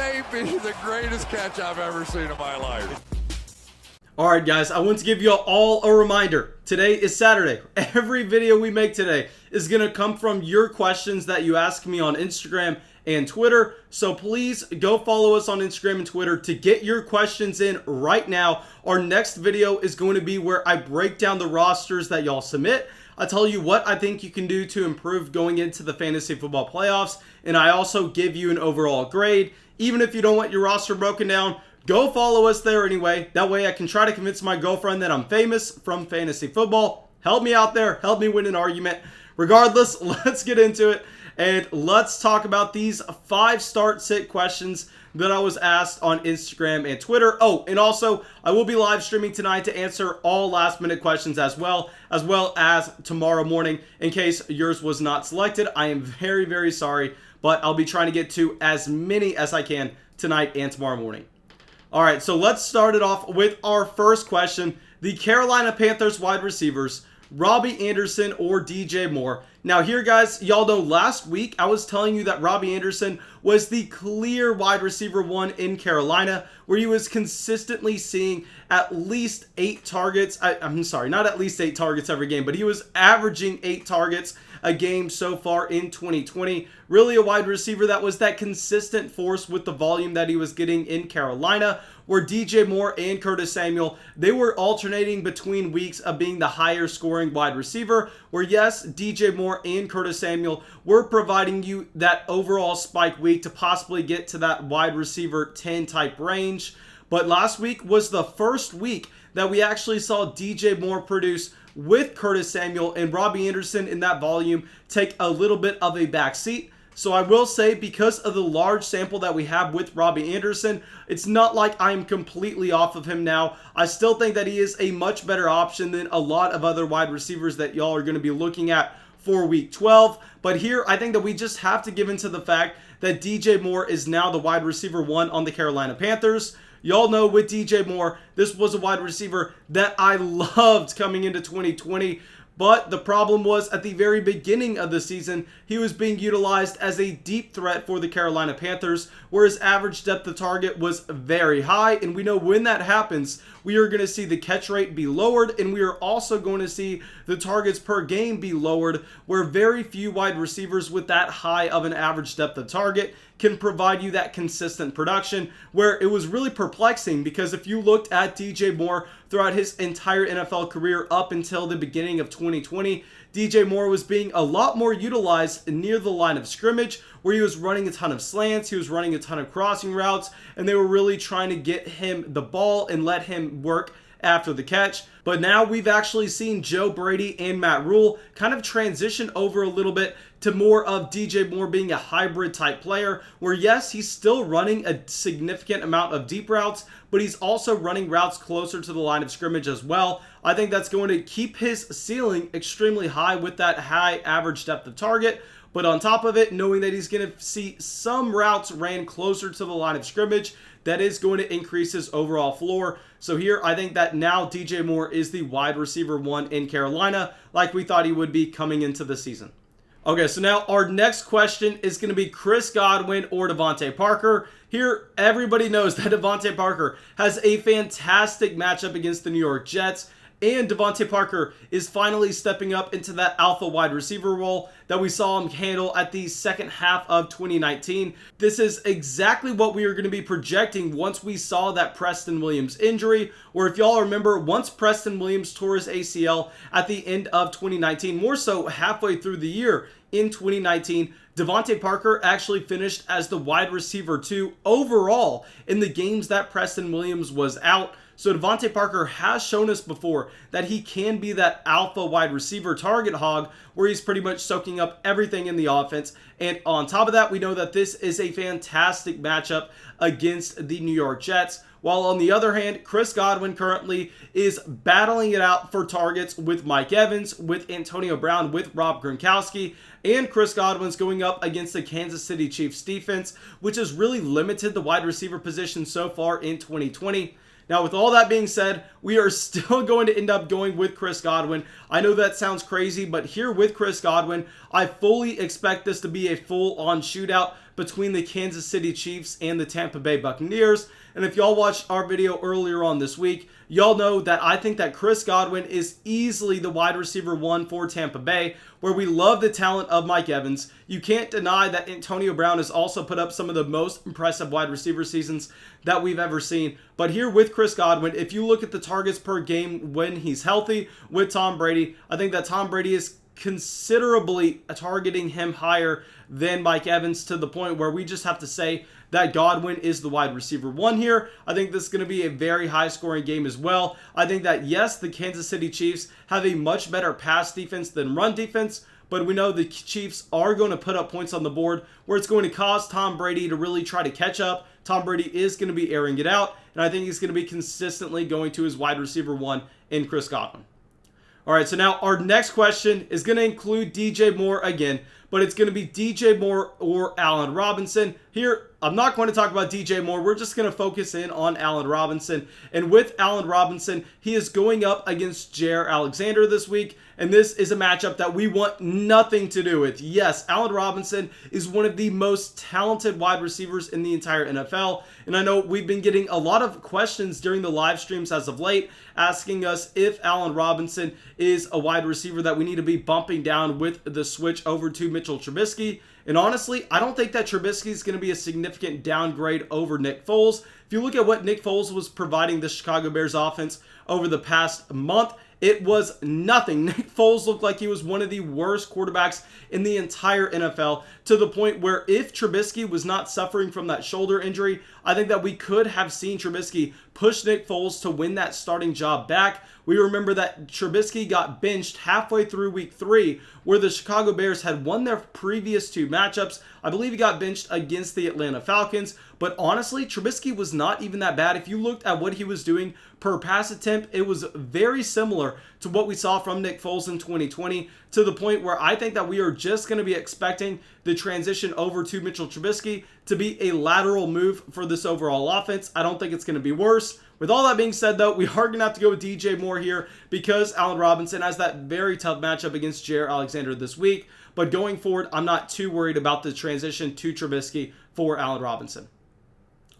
may be the greatest catch I've ever seen in my life. Alright guys, I want to give you all a reminder. Today is Saturday. Every video we make today is going to come from your questions that you ask me on Instagram and Twitter. So please go follow us on Instagram and Twitter to get your questions in right now. Our next video is going to be where I break down the rosters that y'all submit. I tell you what I think you can do to improve going into the fantasy football playoffs. And I also give you an overall grade. Even if you don't want your roster broken down, go follow us there anyway. That way I can try to convince my girlfriend that I'm famous from fantasy football. Help me out there. Help me win an argument. Regardless, let's get into it. And let's talk about these 5 start-sit questions that I was asked on Instagram and Twitter. Oh, and also, I will be live streaming tonight to answer all last-minute questions as well as tomorrow morning in case yours was not selected. I am very, very sorry, but I'll be trying to get to as many as I can tonight and tomorrow morning. All right, so let's start it off with our first question. The Carolina Panthers wide receivers, Robbie Anderson or DJ Moore. Now here guys, y'all know last week I was telling you that Robbie Anderson was the clear wide receiver 1 in Carolina, where he was consistently seeing at least 8 targets. I'm sorry, not at least 8 targets every game, but he was averaging 8 targets a game so far in 2020. Really a wide receiver that was that consistent force with the volume that he was getting in Carolina, where DJ Moore and Curtis Samuel, they were alternating between weeks of being the higher scoring wide receiver, where yes, DJ Moore and Curtis Samuel were providing you that overall spike week to possibly get to that wide receiver 10 type range. But last week was the first week that we actually saw DJ Moore produce with Curtis Samuel and Robbie Anderson in that volume take a little bit of a backseat. So I will say, because of the large sample that we have with Robbie Anderson, it's not like I'm completely off of him now. I still think that he is a much better option than a lot of other wide receivers that y'all are going to be looking at for week 12. But here, I think that we just have to give into the fact that DJ Moore is now the wide receiver 1 on the Carolina Panthers. Y'all know with DJ Moore, this was a wide receiver that I loved coming into 2020. But the problem was at the very beginning of the season, he was being utilized as a deep threat for the Carolina Panthers, where his average depth of target was very high. And we know when that happens, we are going to see the catch rate be lowered, and we are also going to see the targets per game be lowered, where very few wide receivers with that high of an average depth of target can provide you that consistent production, where it was really perplexing because if you looked at DJ Moore throughout his entire NFL career up until the beginning of 2020, DJ Moore was being a lot more utilized near the line of scrimmage, where he was running a ton of slants, he was running a ton of crossing routes, and they were really trying to get him the ball and let him work after the catch. But now we've actually seen Joe Brady and Matt Rule kind of transition over a little bit to more of DJ Moore being a hybrid type player, where yes, he's still running a significant amount of deep routes, but he's also running routes closer to the line of scrimmage as well. I think that's going to keep his ceiling extremely high with that high average depth of target. But on top of it, knowing that he's going to see some routes ran closer to the line of scrimmage, that is going to increase his overall floor. So here, I think that now DJ Moore is the wide receiver 1 in Carolina, like we thought he would be coming into the season. Okay, so now our next question is going to be Chris Godwin or Devontae Parker. Here, everybody knows that Devontae Parker has a fantastic matchup against the New York Jets. And Devontae Parker is finally stepping up into that alpha wide receiver role that we saw him handle at the second half of 2019. This is exactly what we are going to be projecting once we saw that Preston Williams injury, where if y'all remember, once Preston Williams tore his ACL at the end of 2019, more so halfway through the year in 2019, Devontae Parker actually finished as the wide receiver 2 overall in the games that Preston Williams was out. So Devontae Parker has shown us before that he can be that alpha wide receiver target hog, where he's pretty much soaking up everything in the offense. And on top of that, we know that this is a fantastic matchup against the New York Jets. While on the other hand, Chris Godwin currently is battling it out for targets with Mike Evans, with Antonio Brown, with Rob Gronkowski, and Chris Godwin's going up against the Kansas City Chiefs defense, which has really limited the wide receiver position so far in 2020. Now, with all that being said, we are still going to end up going with Chris Godwin. I know that sounds crazy, but here with Chris Godwin, I fully expect this to be a full-on shootout between the Kansas City Chiefs and the Tampa Bay Buccaneers. And if y'all watched our video earlier on this week, y'all know that I think that Chris Godwin is easily the wide receiver 1 for Tampa Bay, where we love the talent of Mike Evans. You can't deny that Antonio Brown has also put up some of the most impressive wide receiver seasons that we've ever seen. But here with Chris Godwin, if you look at the targets per game when he's healthy with Tom Brady, I think that Tom Brady is considerably targeting him higher than Mike Evans, to the point where we just have to say that Godwin is the wide receiver 1 here. I think this is going to be a very high scoring game as well. I think that, yes, the Kansas City Chiefs have a much better pass defense than run defense, but we know the Chiefs are going to put up points on the board where it's going to cause Tom Brady to really try to catch up. Tom Brady is going to be airing it out, and I think he's going to be consistently going to his wide receiver 1 in Chris Godwin. All right, so now our next question is going to include DJ Moore again, but it's going to be DJ Moore or Allen Robinson. Here, I'm not going to talk about DJ Moore. We're just going to focus in on Allen Robinson. And with Allen Robinson, he is going up against Jair Alexander this week. And this is a matchup that we want nothing to do with. Yes, Allen Robinson is one of the most talented wide receivers in the entire NFL. And I know we've been getting a lot of questions during the live streams as of late, asking us if Allen Robinson is a wide receiver that we need to be bumping down with the switch over to Mitchell Trubisky. And honestly, I don't think that Trubisky is going to be a significant downgrade over Nick Foles. If you look at what Nick Foles was providing the Chicago Bears offense over the past month, it was nothing. Nick Foles looked like he was one of the worst quarterbacks in the entire NFL, to the point where if Trubisky was not suffering from that shoulder injury, I think that we could have seen Trubisky push Nick Foles to win that starting job back. We remember that Trubisky got benched halfway through week 3, where the Chicago Bears had won their previous 2 matchups. I believe he got benched against the Atlanta Falcons, but honestly, Trubisky was not even that bad. If you looked at what he was doing per pass attempt, it was very similar to what we saw from Nick Foles in 2020, to the point where I think that we are just going to be expecting the transition over to Mitchell Trubisky to be a lateral move for this overall offense. I don't think it's going to be worse. With all that being said, though, we are going to have to go with DJ Moore here because Allen Robinson has that very tough matchup against Jair Alexander this week. But going forward, I'm not too worried about the transition to Trubisky for Allen Robinson.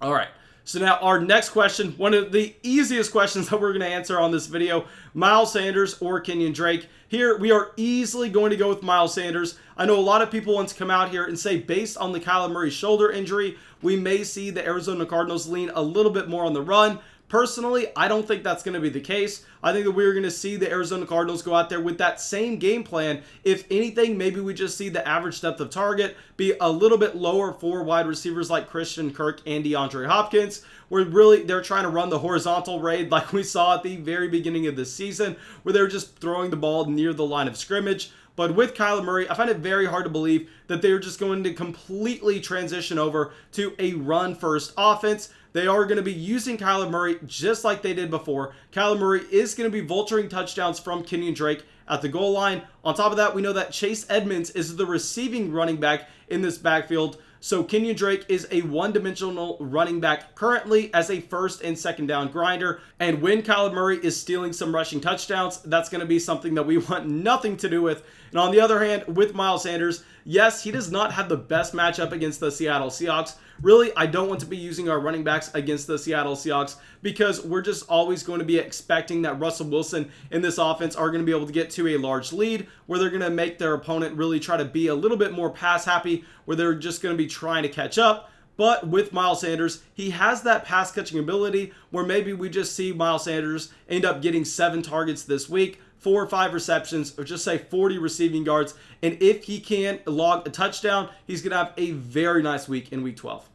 All right. So now our next question, one of the easiest questions that we're going to answer on this video, Miles Sanders or Kenyon Drake. Here, we are easily going to go with Miles Sanders. I know a lot of people want to come out here and say, based on the Kyler Murray shoulder injury, we may see the Arizona Cardinals lean a little bit more on the run. Personally, I don't think that's going to be the case. I think that we're going to see the Arizona Cardinals go out there with that same game plan. If anything, maybe we just see the average depth of target be a little bit lower for wide receivers like Christian Kirk and DeAndre Hopkins, where really they're trying to run the horizontal raid like we saw at the very beginning of the season, where they're just throwing the ball near the line of scrimmage. But with Kyler Murray, I find it very hard to believe that they're just going to completely transition over to a run-first offense. They are going to be using Kyler Murray just like they did before. Kyler Murray is going to be vulturing touchdowns from Kenyon Drake at the goal line. On top of that, we know that Chase Edmonds is the receiving running back in this backfield. So Kenyon Drake is a one-dimensional running back currently as a first and second down grinder. And when Kyler Murray is stealing some rushing touchdowns, that's going to be something that we want nothing to do with. And on the other hand, with Miles Sanders, yes, he does not have the best matchup against the Seattle Seahawks. Really, I don't want to be using our running backs against the Seattle Seahawks because we're just always going to be expecting that Russell Wilson in this offense are going to be able to get to a large lead where they're going to make their opponent really try to be a little bit more pass happy, where they're just going to be trying to catch up. But with Miles Sanders, he has that pass catching ability where maybe we just see Miles Sanders end up getting 7 targets this week, 4 or 5 receptions, or just say 40 receiving yards. And if he can log a touchdown, he's going to have a very nice week in week 12.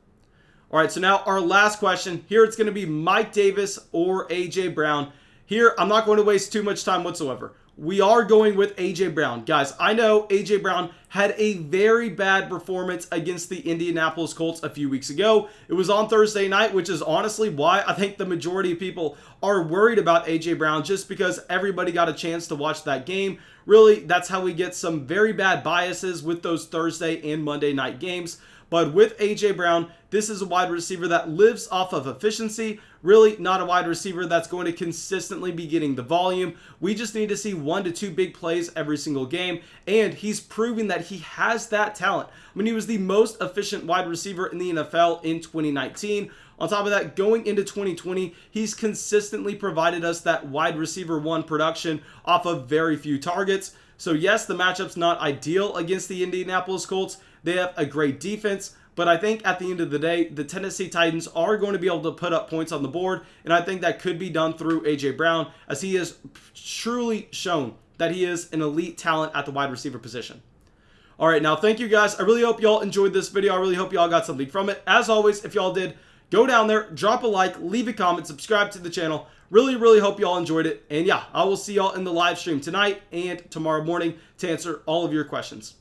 All right, so now our last question. Here it's going to be Mike Davis or A.J. Brown. Here, I'm not going to waste too much time whatsoever. We are going with A.J. Brown. Guys, I know A.J. Brown had a very bad performance against the Indianapolis Colts a few weeks ago. It was on Thursday night, which is honestly why I think the majority of people are worried about A.J. Brown, just because everybody got a chance to watch that game. Really, that's how we get some very bad biases with those Thursday and Monday night games. But with A.J. Brown, this is a wide receiver that lives off of efficiency. Really not a wide receiver that's going to consistently be getting the volume. We just need to see 1 to 2 big plays every single game. And he's proving that he has that talent. I mean, he was the most efficient wide receiver in the NFL in 2019. On top of that, going into 2020, he's consistently provided us that wide receiver 1 production off of very few targets. So yes, the matchup's not ideal against the Indianapolis Colts. They have a great defense, but I think at the end of the day, the Tennessee Titans are going to be able to put up points on the board, and I think that could be done through A.J. Brown, as he has truly shown that he is an elite talent at the wide receiver position. All right, now thank you guys. I really hope y'all enjoyed this video. I really hope y'all got something from it. As always, if y'all did, go down there, drop a like, leave a comment, subscribe to the channel. Really hope y'all enjoyed it. And yeah, I will see y'all in the live stream tonight and tomorrow morning to answer all of your questions.